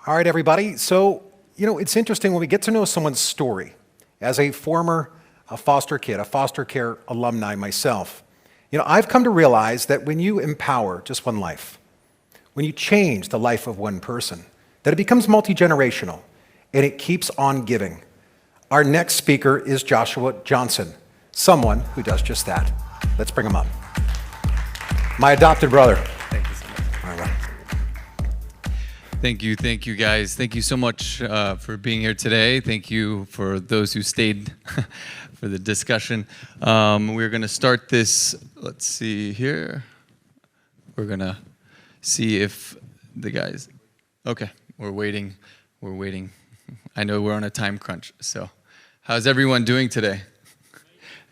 All right, everybody. So, it's interesting when we get to know someone's story. As a former foster kid, a foster care alumni myself, I've come to realize that when you empower just one life, when you change the life of one person, that it becomes multi-generational and it keeps on giving. Our next speaker is Joshua Johnson, someone who does just that. Let's bring him up. My adopted brother. Thank you so much. All right. Thank you guys. Thank you so much for being here today. Thank you for those who stayed for the discussion. We're going to start this, let's see here. We're going to see if the guys, okay, we're waiting. I know we're on a time crunch, so how's everyone doing today?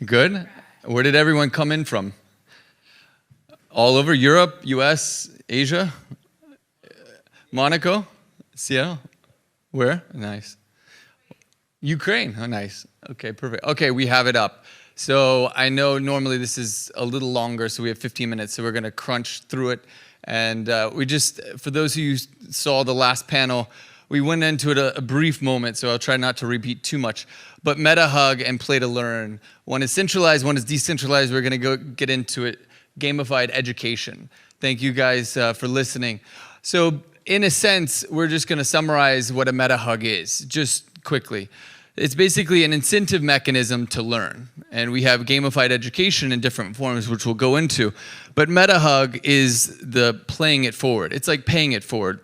Good? Where did everyone come in from? All over Europe, US, Asia? Monaco? Seattle? Where? Nice. Ukraine? Oh, nice. Okay, perfect. Okay, we have it up. So I know normally this is a little longer, so we have 15 minutes, so we're going to crunch through it. And for those of you who saw the last panel, we went into it a brief moment, so I'll try not to repeat too much. But MetaHug and Play2Learn, one is centralized, one is decentralized. We're going to get into it. Gamified education. Thank you guys for listening. So in a sense, we're just going to summarize what a MetaHug is, just quickly. It's basically an incentive mechanism to learn. And we have gamified education in different forms, which we'll go into. But MetaHug is the playing it forward. It's like paying it forward.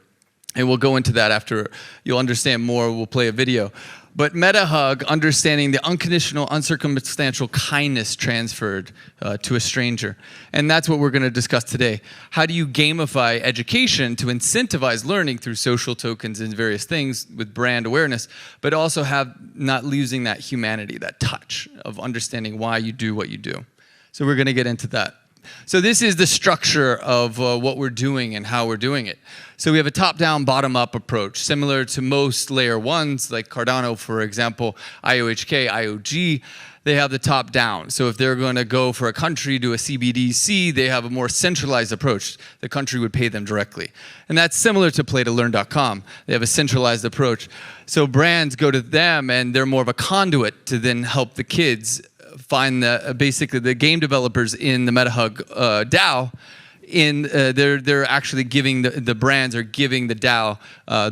And we'll go into that after you'll understand more. We'll play a video. But MetaHug, understanding the unconditional, uncircumstantial kindness transferred to a stranger. And that's what we're going to discuss today. How do you gamify education to incentivize learning through social tokens and various things with brand awareness, but also have not losing that humanity, that touch of understanding why you do what you do. So we're going to get into that. So this is the structure of what we're doing and how we're doing it. So we have a top-down, bottom-up approach, similar to most layer ones, like Cardano, for example, IOHK, IOG, they have the top-down. So if they're going to go for a country to a CBDC, they have a more centralized approach. The country would pay them directly. And that's similar to Play2Learn.com. They have a centralized approach. So brands go to them, and they're more of a conduit to then help the kids find basically the game developers in the MetaHug DAO. They're actually giving the brands are giving the DAO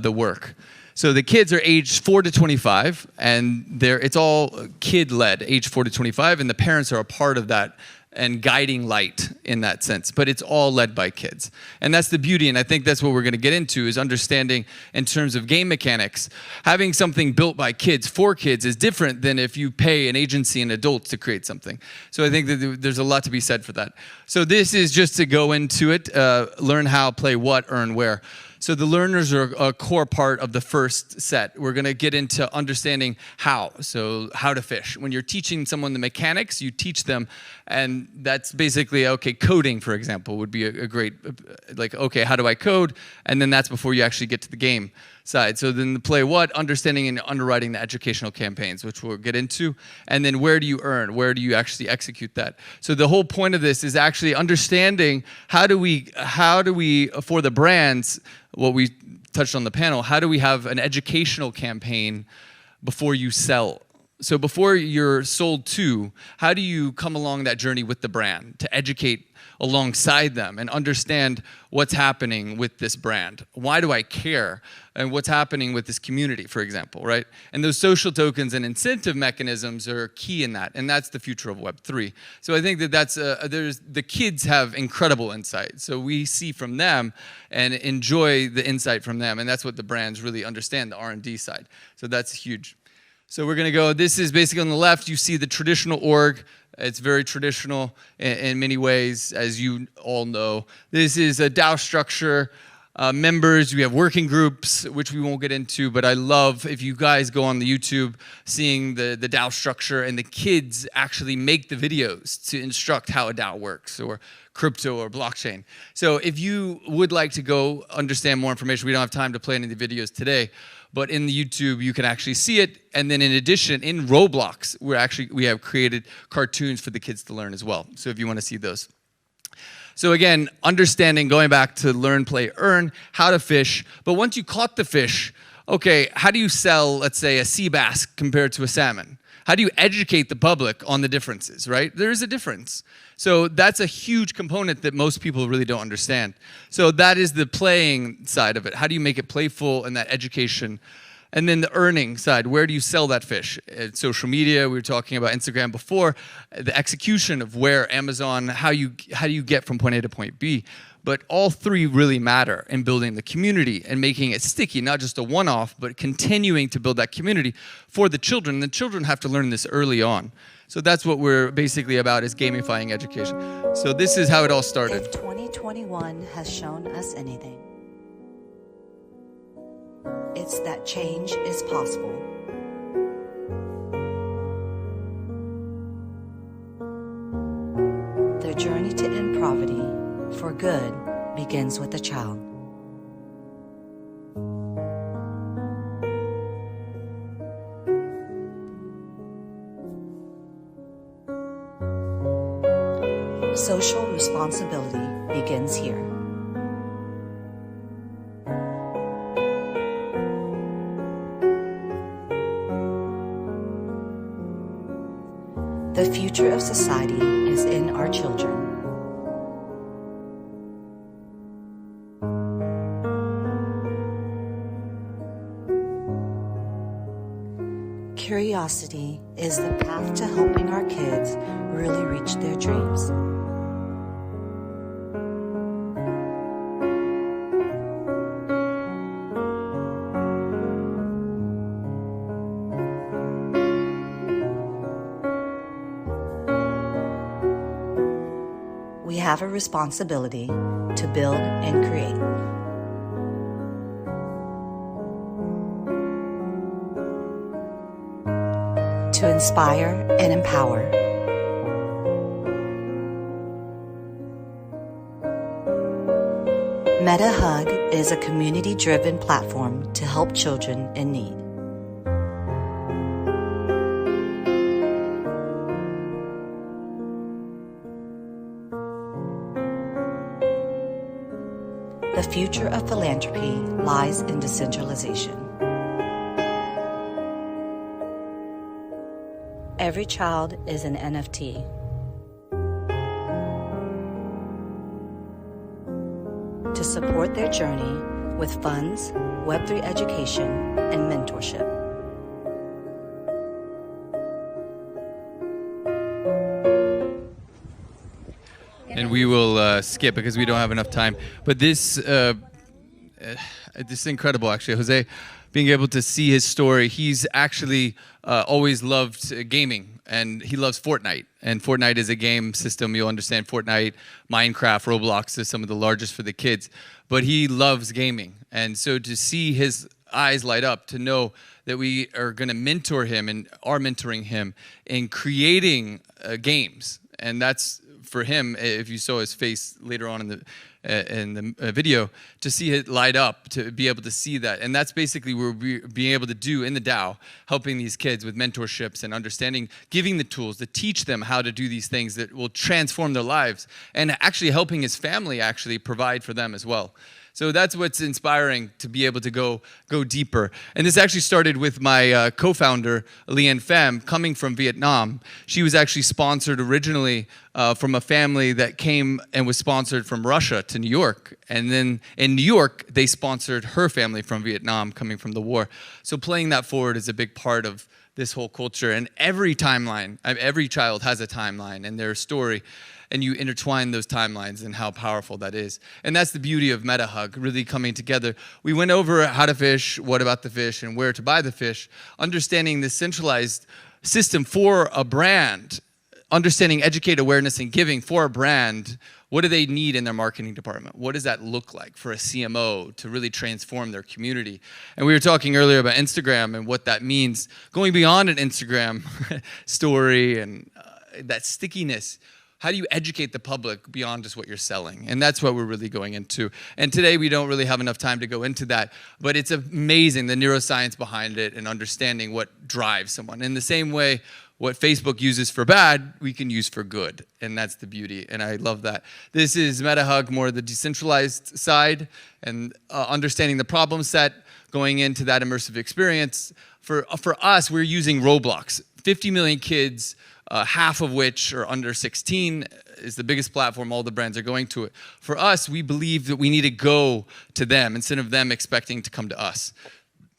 the work. So the kids are aged 4 to 25, and it's all kid-led, age 4 to 25, and the parents are a part of that and guiding light in that sense. But it's all led by kids. And that's the beauty, and I think that's what we're going to get into, is understanding in terms of game mechanics. Having something built by kids for kids is different than if you pay an agency and adults to create something. So I think that there's a lot to be said for that. So this is just to go into it, learn how, play what, earn where. So the learners are a core part of the first set. We're going to get into understanding how. So how to fish. When you're teaching someone the mechanics, you teach them, and that's basically, okay, coding, for example, would be a great, like, okay, how do I code? And then that's before you actually get to the game side. So then the play what, understanding and underwriting the educational campaigns, which we'll get into. And then where do you earn? Where do you actually execute that? So the whole point of this is actually understanding how do we, for the brands, what we touched on the panel, how do we have an educational campaign before you sell? So before you're sold to, how do you come along that journey with the brand to educate alongside them and understand what's happening with this brand? Why do I care? And what's happening with this community, for example, right? And those social tokens and incentive mechanisms are key in that, and that's the future of Web3. So I think that the kids have incredible insight. So we see from them and enjoy the insight from them, and that's what the brands really understand, the R&D side. So that's huge. So we're going to go, this is basically on the left, you see the traditional org. It's very traditional in many ways, as you all know. This is a DAO structure. Members, we have working groups, which we won't get into, but I love if you guys go on the YouTube, seeing the DAO structure, and the kids actually make the videos to instruct how a DAO works, or crypto or blockchain. So if you would like to go understand more information, we don't have time to play any of the videos today, but in the YouTube, you can actually see it. And then in addition, in Roblox, we have created cartoons for the kids to learn as well. So if you want to see those. So again, understanding, going back to learn, play, earn, how to fish. But once you caught the fish, okay, how do you sell, let's say, a sea bass compared to a salmon? How do you educate the public on the differences, right? There is a difference. So that's a huge component that most people really don't understand. So that is the playing side of it. How do you make it playful and that education? And then the earning side, where do you sell that fish? Social media, we were talking about Instagram before, the execution of where Amazon, how do you get from point A to point B? But all three really matter in building the community and making it sticky, not just a one-off, but continuing to build that community for the children. The children have to learn this early on. So that's what we're basically about, is gamifying education. So this is how it all started. If 2021 has shown us anything, it's that change is possible. The journey to end poverty for good begins with a child. Social responsibility begins here. The future of society is in our children. Curiosity is the path to helping our kids really reach their dreams. We have a responsibility to build and create. To inspire and empower. MetaHug is a community-driven platform to help children in need. The future of philanthropy lies in decentralization. Every child is an NFT. To support their journey with funds, Web3 education, and mentorship. And we will skip because we don't have enough time. But this is incredible, actually. Jose, being able to see his story, he's actually always loved gaming, and he loves Fortnite. And Fortnite is a game system. You'll understand Fortnite, Minecraft, Roblox is some of the largest for the kids. But he loves gaming. And so to see his eyes light up, to know that we are going to mentor him and are mentoring him in creating games. And that's, for him, if you saw his face later on in the video, to see it light up, to be able to see that. And that's basically what we're being able to do in the DAO, helping these kids with mentorships and understanding, giving the tools to teach them how to do these things that will transform their lives, and actually helping his family actually provide for them as well. So that's what's inspiring, to be able to go deeper. And this actually started with my co-founder, Leanne Pham, coming from Vietnam. She was actually sponsored originally from a family that came and was sponsored from Russia to New York. And then in New York, they sponsored her family from Vietnam, coming from the war. So playing that forward is a big part of this whole culture. And every timeline, every child has a timeline and their story. And you intertwine those timelines and how powerful that is. And that's the beauty of MetaHug, really coming together. We went over how to fish, what about the fish, and where to buy the fish, understanding the centralized system for a brand, understanding educate, awareness, and giving for a brand. What do they need in their marketing department? What does that look like for a CMO to really transform their community? And we were talking earlier about Instagram and what that means, going beyond an Instagram story and that stickiness. How do you educate the public beyond just what you're selling? And that's what we're really going into. And today we don't really have enough time to go into that, but it's amazing, the neuroscience behind it and understanding what drives someone. In the same way, what Facebook uses for bad, we can use for good. And that's the beauty. And I love that. This is MetaHug, more the decentralized side, and understanding the problem set, going into that immersive experience. For us, we're using Roblox. 50 million kids, half of which are under 16, is the biggest platform. All the brands are going to it. For us, we believe that we need to go to them instead of them expecting to come to us.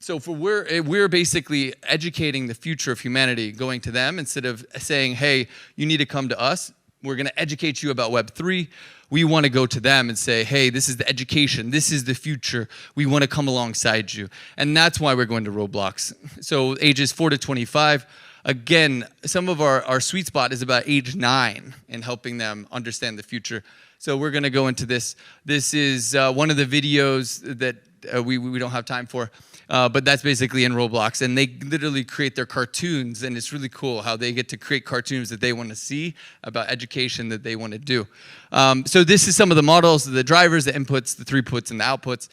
So we're basically educating the future of humanity, going to them instead of saying, hey, you need to come to us. We're going to educate you about Web3. We want to go to them and say, hey, this is the education. This is the future. We want to come alongside you. And that's why we're going to Roblox. So ages 4 to 25. Again, some of our sweet spot is about age 9 and helping them understand the future. So we're going to go into this. This is one of the videos that we don't have time for, but that's basically in Roblox. And they literally create their cartoons, and it's really cool how they get to create cartoons that they want to see about education that they want to do. So this is some of the models, the drivers, the inputs, the throughputs, and the outputs.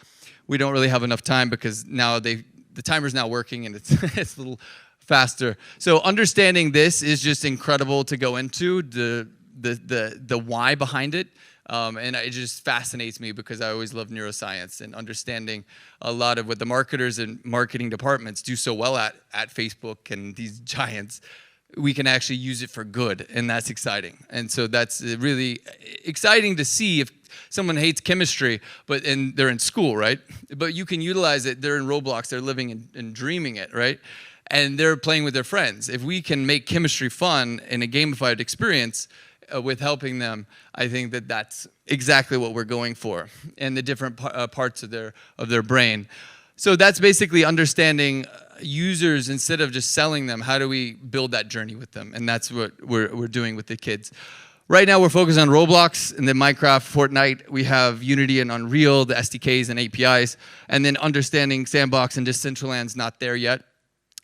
We don't really have enough time because now the timer's now working, and it's it's a little faster. So understanding this is just incredible to go into, the why behind it. And it just fascinates me because I always love neuroscience and understanding a lot of what the marketers and marketing departments do so well at Facebook and these giants. We can actually use it for good, and that's exciting. And so that's really exciting to see if someone hates chemistry, and they're in school, right? But you can utilize it. They're in Roblox. They're living and dreaming it, right? And they're playing with their friends. If we can make chemistry fun in a gamified experience, with helping them, I think that that's exactly what we're going for, and the different parts of their brain. So that's basically understanding users instead of just selling them. How do we build that journey with them? And that's what we're doing with the kids. Right now, we're focused on Roblox and then Minecraft, Fortnite. We have Unity and Unreal, the SDKs and APIs, and then understanding Sandbox and Decentraland's not there yet.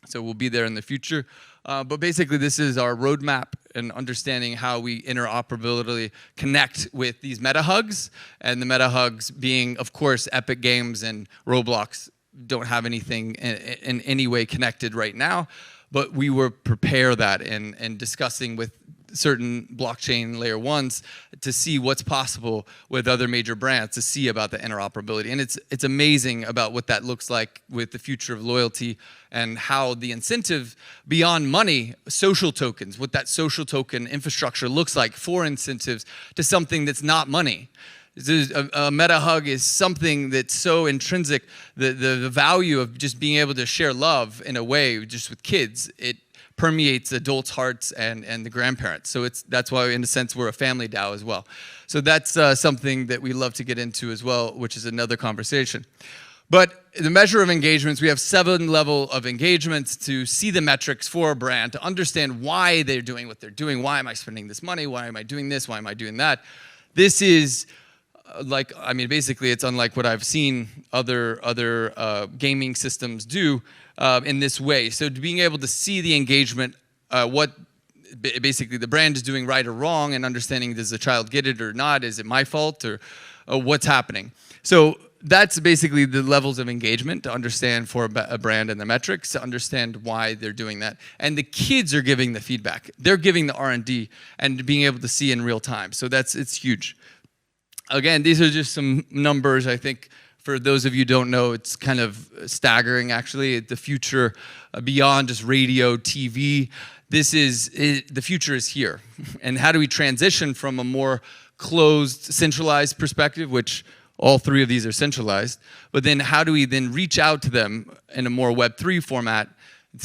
So we'll be there in the future. But basically, this is our roadmap and understanding how we interoperability connect with these MetaHugs, and the MetaHugs being, of course, Epic Games and Roblox don't have anything in any way connected right now, but we will prepare that and discussing with certain blockchain layer ones to see what's possible with other major brands to see about the interoperability. And it's amazing about what that looks like with the future of loyalty and how the incentive beyond money, social tokens, what that social token infrastructure looks like for incentives to something that's not money. A MetaHug is something that's so intrinsic, the value of just being able to share love in a way just with kids, it permeates adults' hearts and the grandparents. So that's why, in a sense, we're a family DAO as well. So that's something that we love to get into as well, which is another conversation. But the measure of engagements, we have 7 levels of engagements to see the metrics for a brand, to understand why they're doing what they're doing. Why am I spending this money? Why am I doing this? Why am I doing that? This is basically it's unlike what I've seen other gaming systems do in this way. So being able to see the engagement, what basically the brand is doing right or wrong, and understanding, does the child get it or not? Is it my fault or what's happening? So that's basically the levels of engagement to understand for a brand and the metrics, to understand why they're doing that. And the kids are giving the feedback. They're giving the R&D and being able to see in real time. So it's huge. Again, these are just some numbers. I think for those of you who don't know, it's kind of staggering, actually. The future beyond just radio, TV, the future is here. And how do we transition from a more closed, centralized perspective, which all 3 of these are centralized, but then how do we then reach out to them in a more Web3 format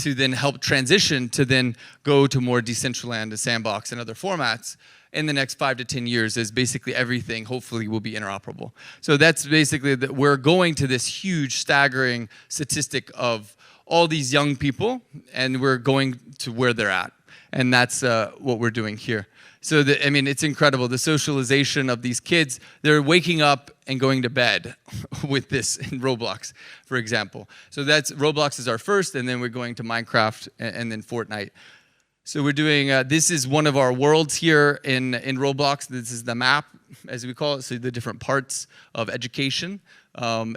to then help transition to then go to more Decentraland and Sandbox and other formats in the next 5 to 10 years, as basically everything hopefully will be interoperable. So that's basically that we're going to this huge staggering statistic of all these young people, and we're going to where they're at. And that's what we're doing here. So it's incredible. The socialization of these kids, they're waking up and going to bed with this in Roblox, for example. So Roblox is our first, and then we're going to Minecraft and then Fortnite. So we're doing, this is one of our worlds here in Roblox. This is the map, as we call it, so the different parts of education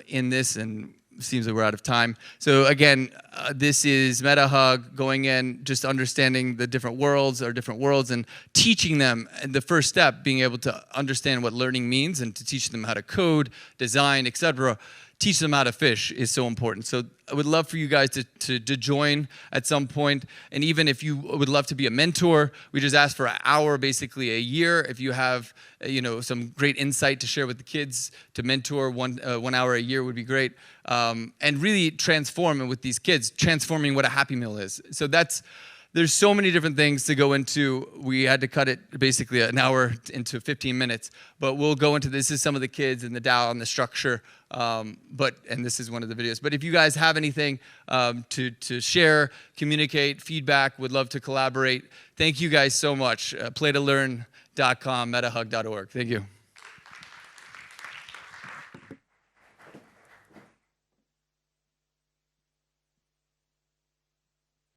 in this, and seems like we're out of time. So again, this is MetaHug, going in, just understanding the different worlds and teaching them. And the first step, being able to understand what learning means and to teach them how to code, design, etc. Teach them how to fish is so important. So I would love for you guys to join at some point. And even if you would love to be a mentor, we just ask for an hour, basically a year. If you have some great insight to share with the kids, to mentor 1 hour a year would be great. And really transform with these kids, transforming what a Happy Meal is. So there's so many different things to go into. We had to cut it basically an hour into 15 minutes, but we'll go into this. This is some of the kids and the DAO and the structure, and this is one of the videos. But if you guys have anything to share, communicate, feedback, would love to collaborate. Thank you guys so much. Play2Learn.com, metahug.org. Thank you.